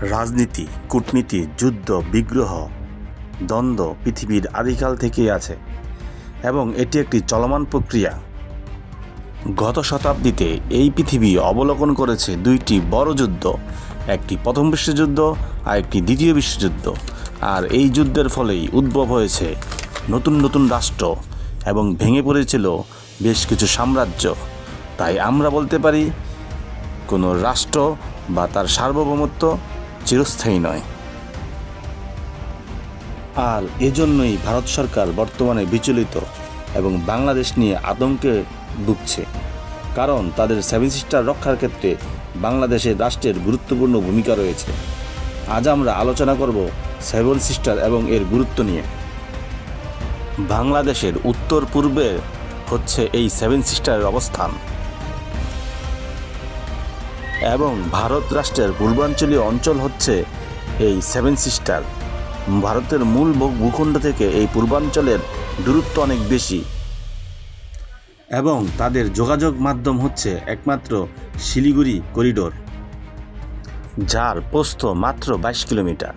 রাজনীতি, কূটনীতি, যুদ্ধ, বিগ্রহ, দ্বন্দ্ব পৃথিবীর আদিকাল থেকেই আছে এবং এটি একটি চলমান প্রক্রিয়া। গত শতাব্দীতে এই পৃথিবী অবলোকন করেছে দুইটি বড় যুদ্ধ, একটি প্রথম বিশ্বযুদ্ধ আর একটি দ্বিতীয় বিশ্বযুদ্ধ। আর এই যুদ্ধের ফলেই উদ্ভব হয়েছে নতুন নতুন রাষ্ট্র এবং ভেঙে পড়েছিল বেশ কিছু সাম্রাজ্য। তাই আমরা বলতে পারি কোনো রাষ্ট্র বা তার সার্বভৌমত্ব চিরস্থায়ী নয়। আর এজন্যই ভারত সরকার বর্তমানে বিচলিত এবং বাংলাদেশ নিয়ে আতঙ্কে ভুগছে, কারণ তাদের সেভেন সিস্টার রক্ষার ক্ষেত্রে বাংলাদেশের রাষ্ট্রের গুরুত্বপূর্ণ ভূমিকা রয়েছে। আজ আমরা আলোচনা করব সেভেন সিস্টার এবং এর গুরুত্ব নিয়ে। বাংলাদেশের উত্তর পূর্বে হচ্ছে এই সেভেন সিস্টারের অবস্থান এবং ভারত রাষ্ট্রের পূর্বাঞ্চলীয় অঞ্চল হচ্ছে এই সেভেন সিস্টার। ভারতের মূল ভূখণ্ড থেকে এই পূর্বাঞ্চলের দূরত্ব অনেক বেশি এবং তাদের যোগাযোগ মাধ্যম হচ্ছে একমাত্র শিলিগুড়ি করিডোর, যার প্রস্থ মাত্র 22 কিলোমিটার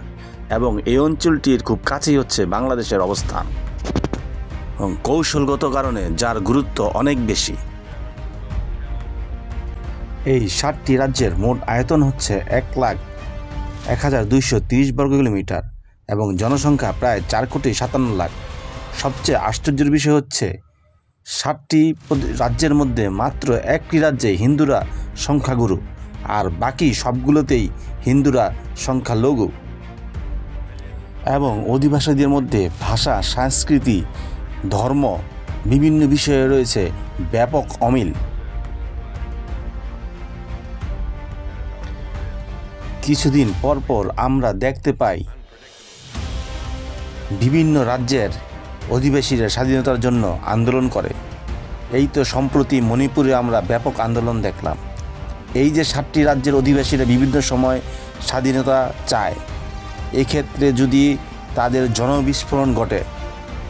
এবং এই অঞ্চলটির খুব কাছেই হচ্ছে বাংলাদেশের অবস্থান এবং কৌশলগত কারণে যার গুরুত্ব অনেক বেশি। এই 7টি রাজ্যের মোট আয়তন হচ্ছে 1,01,230 বর্গ কিলোমিটার এবং জনসংখ্যা প্রায় 4,57,00,000। সবচেয়ে আশ্চর্যের বিষয় হচ্ছে 7টি রাজ্যের মধ্যে মাত্র একটি রাজ্যে হিন্দুরা সংখ্যাগুরু আর বাকি সবগুলোতেই হিন্দুরা সংখ্যালঘু এবং অধিবাসীদের মধ্যে ভাষা, সংস্কৃতি, ধর্ম বিভিন্ন বিষয়ে রয়েছে ব্যাপক অমিল। কিছুদিন পরপর আমরা দেখতে পাই বিভিন্ন রাজ্যের অধিবাসীরা স্বাধীনতার জন্য আন্দোলন করে। এই তো সম্প্রতি মণিপুরে আমরা ব্যাপক আন্দোলন দেখলাম। এই যে 7টি রাজ্যের অধিবাসীরা বিভিন্ন সময় স্বাধীনতা চায়, এক্ষেত্রে যদি তাদের জনবিস্ফোরণ ঘটে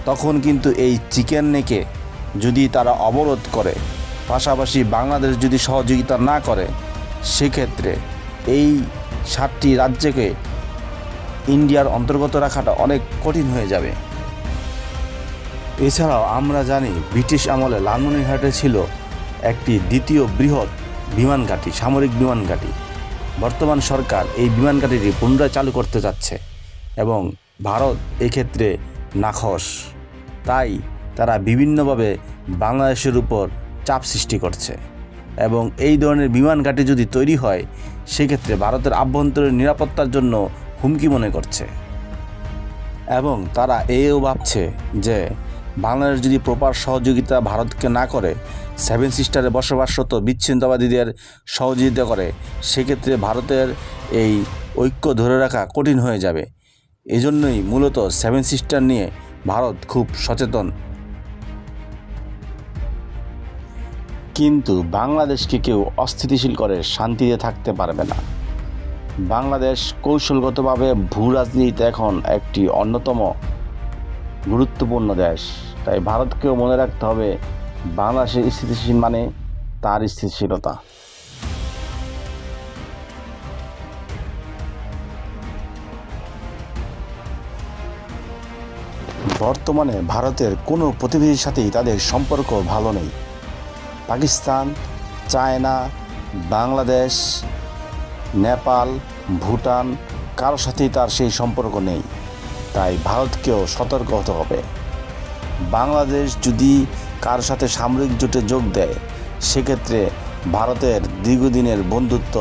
তখন কিন্তু এই চিকেন নেকে যদি তারা অবরোধ করে, পাশাপাশি বাংলাদেশ যদি সহযোগিতা না করে, সেক্ষেত্রে এই 7টি রাজ্যকে ইন্ডিয়ার অন্তর্গত রাখাটা অনেক কঠিন হয়ে যাবে। এছাড়াও আমরা জানি ব্রিটিশ আমলে লালমনিরহাটে ছিল একটি দ্বিতীয় বৃহৎ বিমান ঘাঁটি, সামরিক বিমান ঘাঁটি। বর্তমান সরকার এই বিমান ঘাঁটিটি পুনরায় চালু করতে যাচ্ছে এবং ভারত এক্ষেত্রে নাখোশ। তাই তারা বিভিন্নভাবে বাংলাদেশের উপর চাপ সৃষ্টি করছে এবং এই ধরনের বিমান ঘাঁটি যদি তৈরি হয় সেক্ষেত্রে ভারতের আভ্যন্তরীণ নিরাপত্তার জন্য হুমকি মনে করছে এবং তারা এও ভাবছে যে বাংলাদেশ যদি প্রপার সহযোগিতা ভারতকে না করে, সেভেন সিস্টারে বসবাসরত বিচ্ছিন্নতাবাদীদের সহযোগিতা করে, সেক্ষেত্রে ভারতের এই ঐক্য ধরে রাখা কঠিন হয়ে যাবে। এজন্যই মূলত সেভেন সিস্টার নিয়ে ভারত খুব সচেতন। কিন্তু বাংলাদেশকে কেউ অস্থিতিশীল করে শান্তিতে থাকতে পারবে না। বাংলাদেশ কৌশলগতভাবে ভূ রাজনীতিতে এখন একটি অন্যতম গুরুত্বপূর্ণ দেশ। তাই ভারতকেও মনে রাখতে হবে বাংলাদেশের স্থিতিশীল মানে তার স্থিতিশীলতা। বর্তমানে ভারতের কোনো প্রতিবেশীর সাথেই তাদের সম্পর্ক ভালো নেই। পাকিস্তান, চায়না, বাংলাদেশ, নেপাল, ভুটান কারোর সাথেই তার সেই সম্পর্ক নেই। তাই ভারতকেও সতর্ক হতে হবে। বাংলাদেশ যদি কারোর সাথে সামরিক জোটে যোগ দেয় সেক্ষেত্রে ভারতের দীর্ঘদিনের বন্ধুত্ব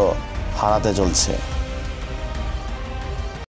হারাতে চলছে।